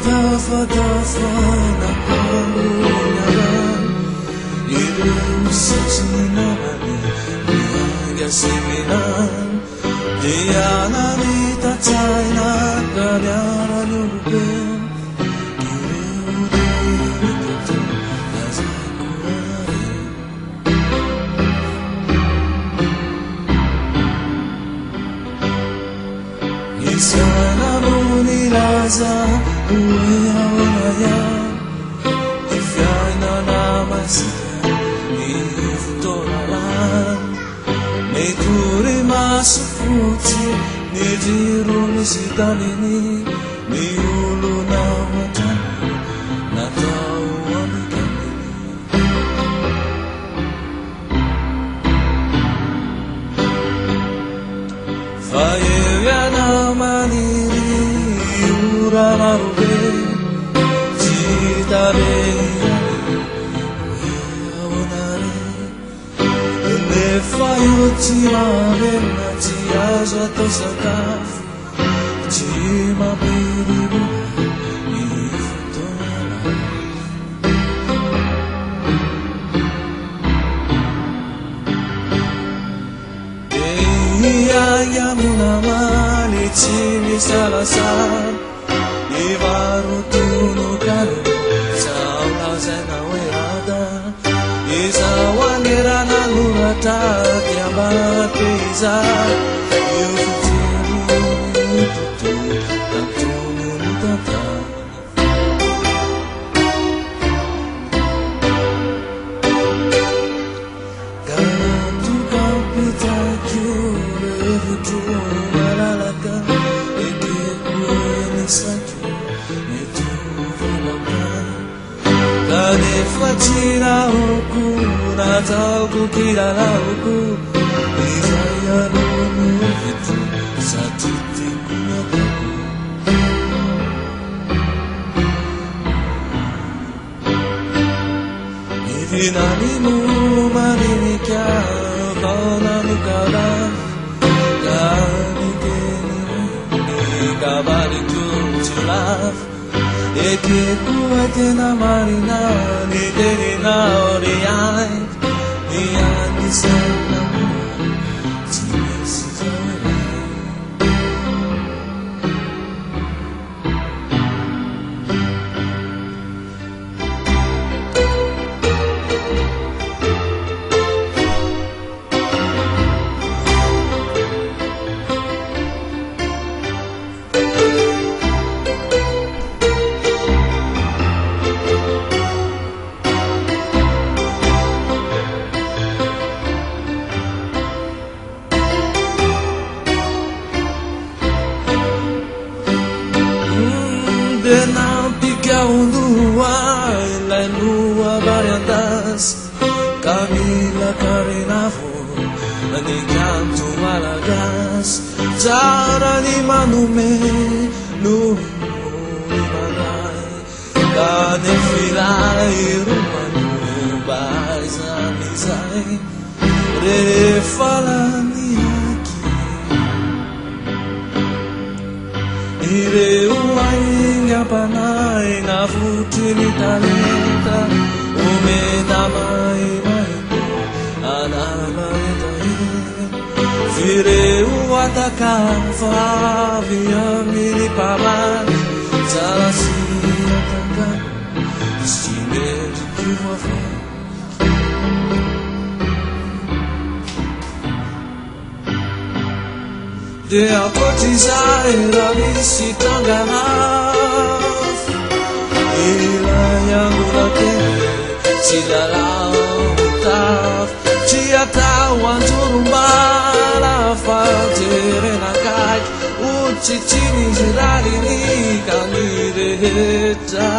dafa-dafa napamunyagan Iring sa sininani Niyagasinan Diyanan itatay na kanyaran yulupin Sana munilaza uyaonaya Ifyana namasita ifutonaran Meituri masufuti Nijiru nisitanini Miulu na watani Natau amikamini Fayevana maniri uranaruge Chitabe yaonare Nefayo chimare nachiaja tosakaf Chimabiribu ifutora Yamunamani chini salasar Ivaru tunukaru Saula zena weada Isawangira na lurata Tiambate iza Yufutiru tutu Tantunu mutata Gantu kapita kyure Vutu malalaka Eke kueni satu Yetu vulaka Kade fatira oku Natau kukira la oku Izaya nomu vitu Satiti kunataku Ivinani mu marinika Kona nukara Kabari to laugh Eke kuete na marina Ni deri na oriai Ni ani sana Chimesi zawe Denau pica lua, la lua variantas Camila Carinavo, ni canto malagas Zara ni manume, no manai Kane filai rumanu, baisa nizai Re falani Ire uainga panai na futini talenta Umeda mai mai anamaita Vire uataka favia mini paman Salasi ataka Stime de kiwafa De apotizar la visita ganaf Ila yang urate Sidala utaf Ciatawan turumbala Fatere nakai Ucicini zirari ni kanireta